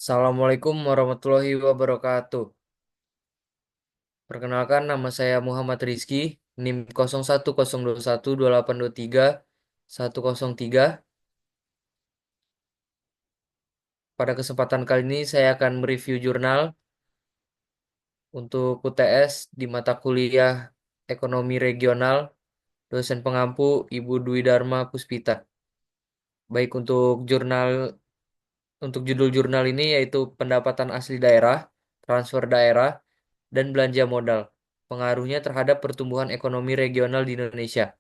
Assalamualaikum warahmatullahi wabarakatuh. Perkenalkan nama saya Muhammad Rizky, NIM 0101218823 Pada kesempatan kali ini saya akan mereview jurnal untuk UTS di mata kuliah Ekonomi Regional, dosen pengampu Ibu Dwi Dharma Puspita. Baik untuk judul jurnal ini yaitu pendapatan asli daerah, transfer daerah, dan belanja modal. Pengaruhnya terhadap pertumbuhan ekonomi regional di Indonesia.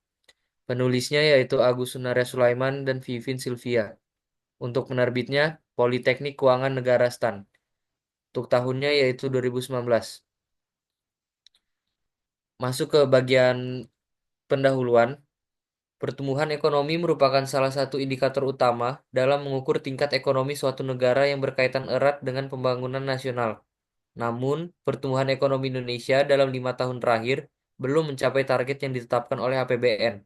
Penulisnya yaitu Agus Sunarya Sulaiman dan Vivin Sylvia. Untuk penerbitnya, Politeknik Keuangan Negara Stan. Untuk tahunnya yaitu 2019. Masuk ke bagian pendahuluan, pertumbuhan ekonomi merupakan salah satu indikator utama dalam mengukur tingkat ekonomi suatu negara yang berkaitan erat dengan pembangunan nasional. Namun, pertumbuhan ekonomi Indonesia dalam 5 tahun terakhir belum mencapai target yang ditetapkan oleh APBN.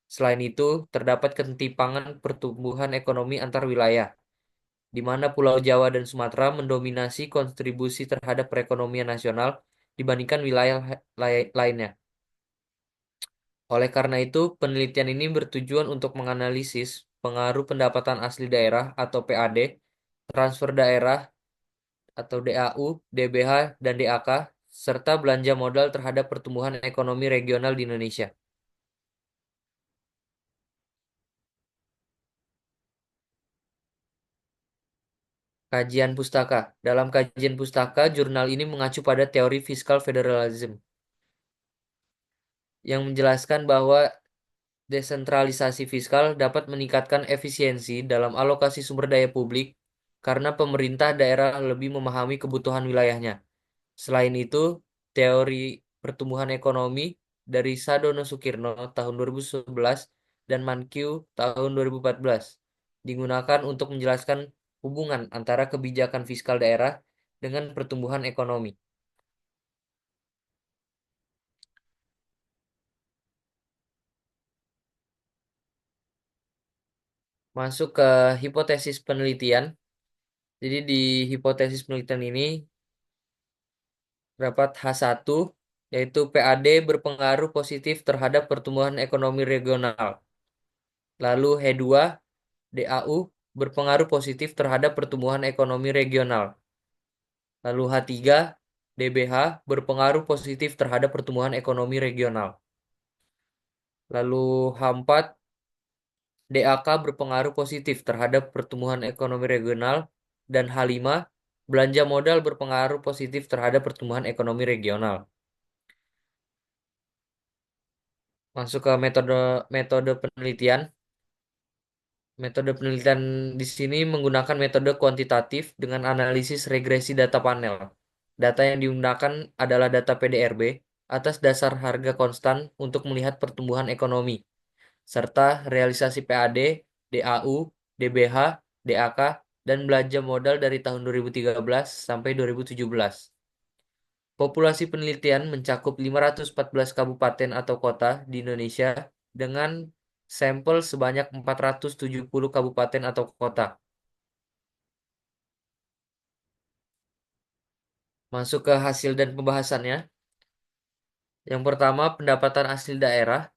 Selain itu, terdapat ketimpangan pertumbuhan ekonomi antar wilayah, di mana Pulau Jawa dan Sumatera mendominasi kontribusi terhadap perekonomian nasional dibandingkan wilayah lainnya. Oleh karena itu, penelitian ini bertujuan untuk menganalisis pengaruh pendapatan asli daerah atau PAD, transfer daerah atau DAU, DBH, dan DAK, serta belanja modal terhadap pertumbuhan ekonomi regional di Indonesia. Kajian pustaka. Dalam kajian pustaka, jurnal ini mengacu pada teori fiskal federalism yang menjelaskan bahwa desentralisasi fiskal dapat meningkatkan efisiensi dalam alokasi sumber daya publik karena pemerintah daerah lebih memahami kebutuhan wilayahnya. Selain itu, teori pertumbuhan ekonomi dari Sadono Sukirno tahun 2011 dan Mankiw tahun 2014 digunakan untuk menjelaskan hubungan antara kebijakan fiskal daerah dengan pertumbuhan ekonomi. Masuk ke hipotesis penelitian. Jadi di hipotesis penelitian ini terdapat H1 yaitu PAD berpengaruh positif terhadap pertumbuhan ekonomi regional. Lalu H2 DAU berpengaruh positif terhadap pertumbuhan ekonomi regional. Lalu H3 DBH berpengaruh positif terhadap pertumbuhan ekonomi regional. Lalu H4 DAK berpengaruh positif terhadap pertumbuhan ekonomi regional dan H5 belanja modal berpengaruh positif terhadap pertumbuhan ekonomi regional. Masuk ke metode metode penelitian. Metode penelitian di sini menggunakan metode kuantitatif dengan analisis regresi data panel. Data yang digunakan adalah data PDRB atas dasar harga konstan untuk melihat pertumbuhan ekonomi, serta realisasi PAD, DAU, DBH, DAK, dan belanja modal dari tahun 2013 sampai 2017. Populasi penelitian mencakup 514 kabupaten atau kota di Indonesia dengan sampel sebanyak 470 kabupaten atau kota. Masuk ke hasil dan pembahasannya. Yang pertama, pendapatan asli daerah.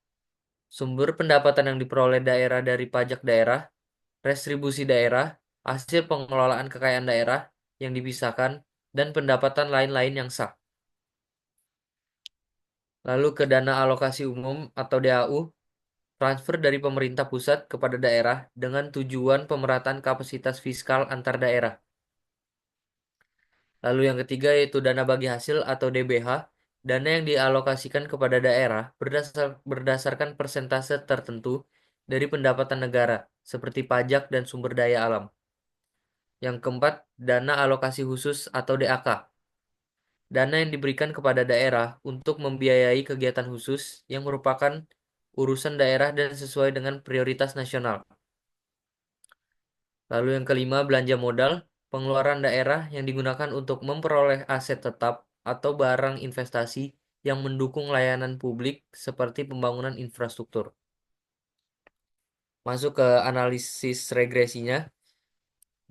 Sumber pendapatan yang diperoleh daerah dari pajak daerah, restribusi daerah, hasil pengelolaan kekayaan daerah yang dipisahkan, dan pendapatan lain-lain yang sah. Lalu ke dana alokasi umum atau DAU. Transfer dari pemerintah pusat kepada daerah dengan tujuan pemerataan kapasitas fiskal antar daerah. Lalu yang ketiga yaitu dana bagi hasil atau DBH, dana yang dialokasikan kepada daerah berdasarkan persentase tertentu dari pendapatan negara, seperti pajak dan sumber daya alam. Yang keempat, dana alokasi khusus atau DAK, dana yang diberikan kepada daerah untuk membiayai kegiatan khusus yang merupakan urusan daerah dan sesuai dengan prioritas nasional. Lalu yang kelima, belanja modal, pengeluaran daerah yang digunakan untuk memperoleh aset tetap atau barang investasi yang mendukung layanan publik seperti pembangunan infrastruktur. Masuk ke analisis regresinya.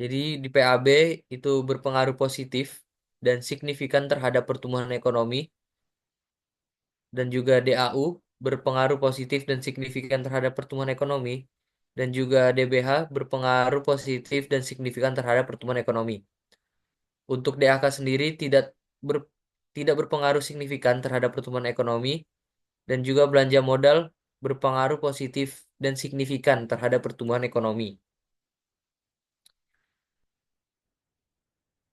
Jadi di PAB itu berpengaruh positif dan signifikan terhadap pertumbuhan ekonomi, dan juga DAU berpengaruh positif dan signifikan terhadap pertumbuhan ekonomi, dan juga DBH berpengaruh positif dan signifikan terhadap pertumbuhan ekonomi. Untuk DAK sendiri ber- tidak berpengaruh signifikan terhadap pertumbuhan ekonomi, dan juga belanja modal berpengaruh positif dan signifikan terhadap pertumbuhan ekonomi.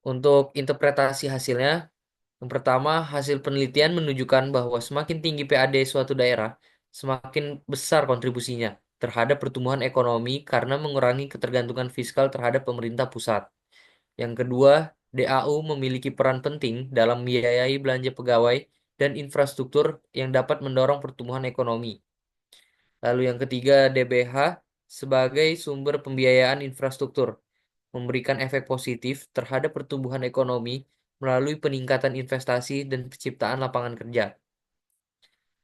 Untuk interpretasi hasilnya, yang pertama, hasil penelitian menunjukkan bahwa semakin tinggi PAD suatu daerah, semakin besar kontribusinya terhadap pertumbuhan ekonomi karena mengurangi ketergantungan fiskal terhadap pemerintah pusat. Yang kedua, DAU memiliki peran penting dalam membiayai belanja pegawai dan infrastruktur yang dapat mendorong pertumbuhan ekonomi. Lalu yang ketiga, DBH sebagai sumber pembiayaan infrastruktur memberikan efek positif terhadap pertumbuhan ekonomi melalui peningkatan investasi dan penciptaan lapangan kerja.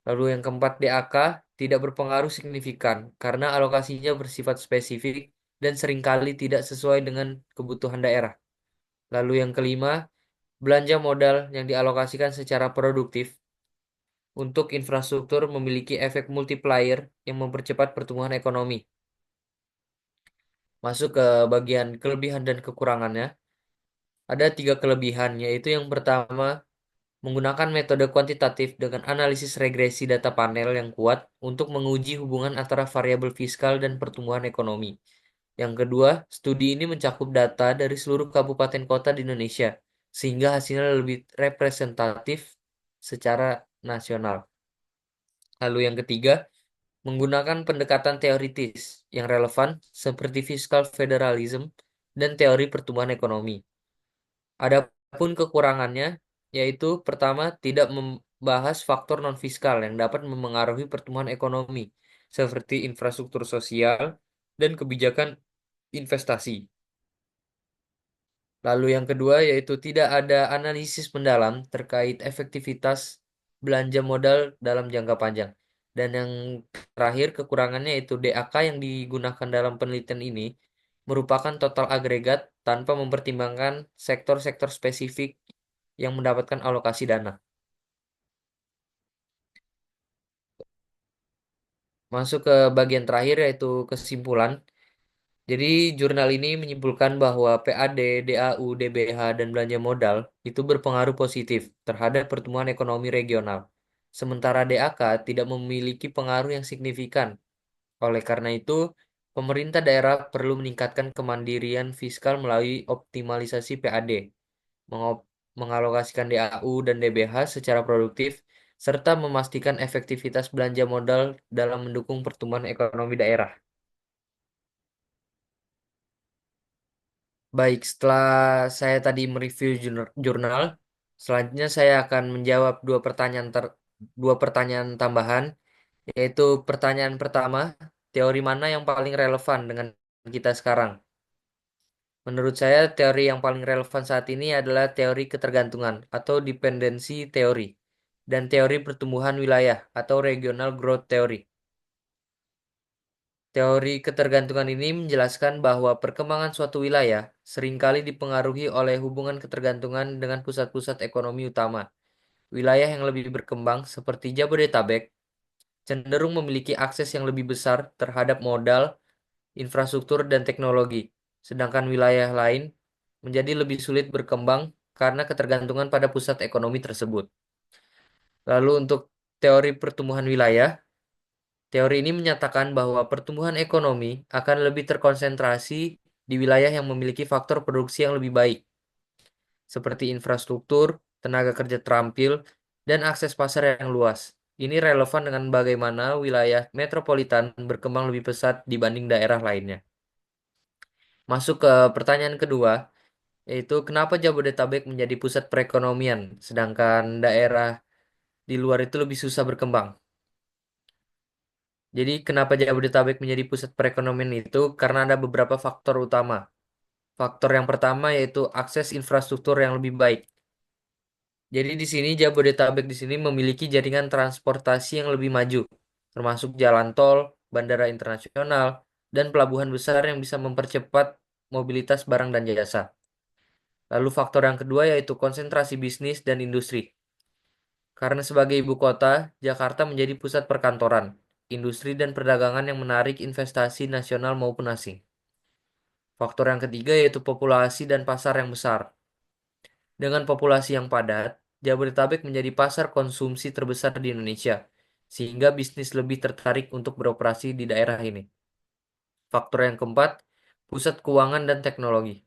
Lalu yang keempat, DAK tidak berpengaruh signifikan karena alokasinya bersifat spesifik dan seringkali tidak sesuai dengan kebutuhan daerah. Lalu yang kelima, belanja modal yang dialokasikan secara produktif untuk infrastruktur memiliki efek multiplier yang mempercepat pertumbuhan ekonomi. Masuk ke bagian kelebihan dan kekurangannya. Ada tiga kelebihan, yaitu yang pertama, menggunakan metode kuantitatif dengan analisis regresi data panel yang kuat untuk menguji hubungan antara variabel fiskal dan pertumbuhan ekonomi. Yang kedua, studi ini mencakup data dari seluruh kabupaten kota di Indonesia, sehingga hasilnya lebih representatif secara nasional. Lalu yang ketiga, menggunakan pendekatan teoritis yang relevan seperti fiskal federalism dan teori pertumbuhan ekonomi. Adapun kekurangannya, yaitu pertama, tidak membahas faktor non-fiskal yang dapat memengaruhi pertumbuhan ekonomi, seperti infrastruktur sosial dan kebijakan investasi. Lalu yang kedua, yaitu tidak ada analisis mendalam terkait efektivitas belanja modal dalam jangka panjang. Dan yang terakhir, kekurangannya yaitu DAK yang digunakan dalam penelitian ini merupakan total agregat tanpa mempertimbangkan sektor-sektor spesifik yang mendapatkan alokasi dana. Masuk ke bagian terakhir yaitu kesimpulan. Jadi jurnal ini menyimpulkan bahwa PAD, DAU, DBH, dan belanja modal itu berpengaruh positif terhadap pertumbuhan ekonomi regional. Sementara DAK tidak memiliki pengaruh yang signifikan. Oleh karena itu, pemerintah daerah perlu meningkatkan kemandirian fiskal melalui optimalisasi PAD, mengalokasikan DAU dan DBH secara produktif, serta memastikan efektivitas belanja modal dalam mendukung pertumbuhan ekonomi daerah. Baik, setelah saya tadi mereview jurnal, selanjutnya saya akan menjawab dua pertanyaan tambahan, yaitu pertanyaan pertama, teori mana yang paling relevan dengan kita sekarang? Menurut saya, teori yang paling relevan saat ini adalah teori ketergantungan atau dependensi teori dan teori pertumbuhan wilayah atau regional growth theory. Teori ketergantungan ini menjelaskan bahwa perkembangan suatu wilayah seringkali dipengaruhi oleh hubungan ketergantungan dengan pusat-pusat ekonomi utama. Wilayah yang lebih berkembang seperti Jabodetabek cenderung memiliki akses yang lebih besar terhadap modal, infrastruktur, dan teknologi, sedangkan wilayah lain menjadi lebih sulit berkembang karena ketergantungan pada pusat ekonomi tersebut. Lalu untuk teori pertumbuhan wilayah, teori ini menyatakan bahwa pertumbuhan ekonomi akan lebih terkonsentrasi di wilayah yang memiliki faktor produksi yang lebih baik, seperti infrastruktur, tenaga kerja terampil, dan akses pasar yang luas. Ini relevan dengan bagaimana wilayah metropolitan berkembang lebih pesat dibanding daerah lainnya. Masuk ke pertanyaan kedua, yaitu kenapa Jabodetabek menjadi pusat perekonomian, sedangkan daerah di luar itu lebih susah berkembang. Jadi kenapa Jabodetabek menjadi pusat perekonomian itu karena ada beberapa faktor utama. Faktor yang pertama yaitu akses infrastruktur yang lebih baik. Jadi di sini Jabodetabek di sini memiliki jaringan transportasi yang lebih maju, termasuk jalan tol, bandara internasional, dan pelabuhan besar yang bisa mempercepat mobilitas barang dan jasa. Lalu faktor yang kedua yaitu konsentrasi bisnis dan industri. Karena sebagai ibu kota, Jakarta menjadi pusat perkantoran, industri dan perdagangan yang menarik investasi nasional maupun asing. Faktor yang ketiga yaitu populasi dan pasar yang besar. Dengan populasi yang padat, Jabodetabek menjadi pasar konsumsi terbesar di Indonesia, sehingga bisnis lebih tertarik untuk beroperasi di daerah ini. Faktor yang keempat, pusat keuangan dan teknologi.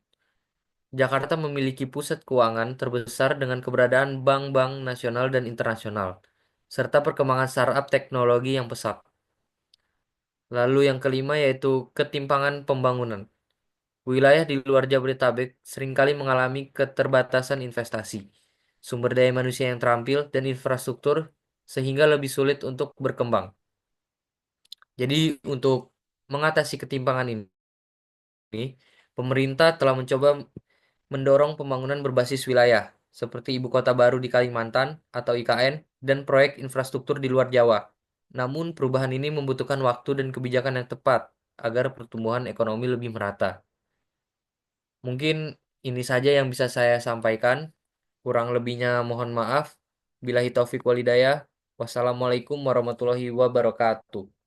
Jakarta memiliki pusat keuangan terbesar dengan keberadaan bank-bank nasional dan internasional, serta perkembangan startup teknologi yang pesat. Lalu yang kelima yaitu ketimpangan pembangunan. Wilayah di luar Jabodetabek seringkali mengalami keterbatasan investasi, sumber daya manusia yang terampil, dan infrastruktur sehingga lebih sulit untuk berkembang. Jadi untuk mengatasi ketimpangan ini, pemerintah telah mencoba mendorong pembangunan berbasis wilayah, seperti ibu kota baru di Kalimantan atau IKN, dan proyek infrastruktur di luar Jawa. Namun perubahan ini membutuhkan waktu dan kebijakan yang tepat agar pertumbuhan ekonomi lebih merata. Mungkin ini saja yang bisa saya sampaikan. Kurang lebihnya mohon maaf. Billahi taufik walhidayah. Wassalamualaikum warahmatullahi wabarakatuh.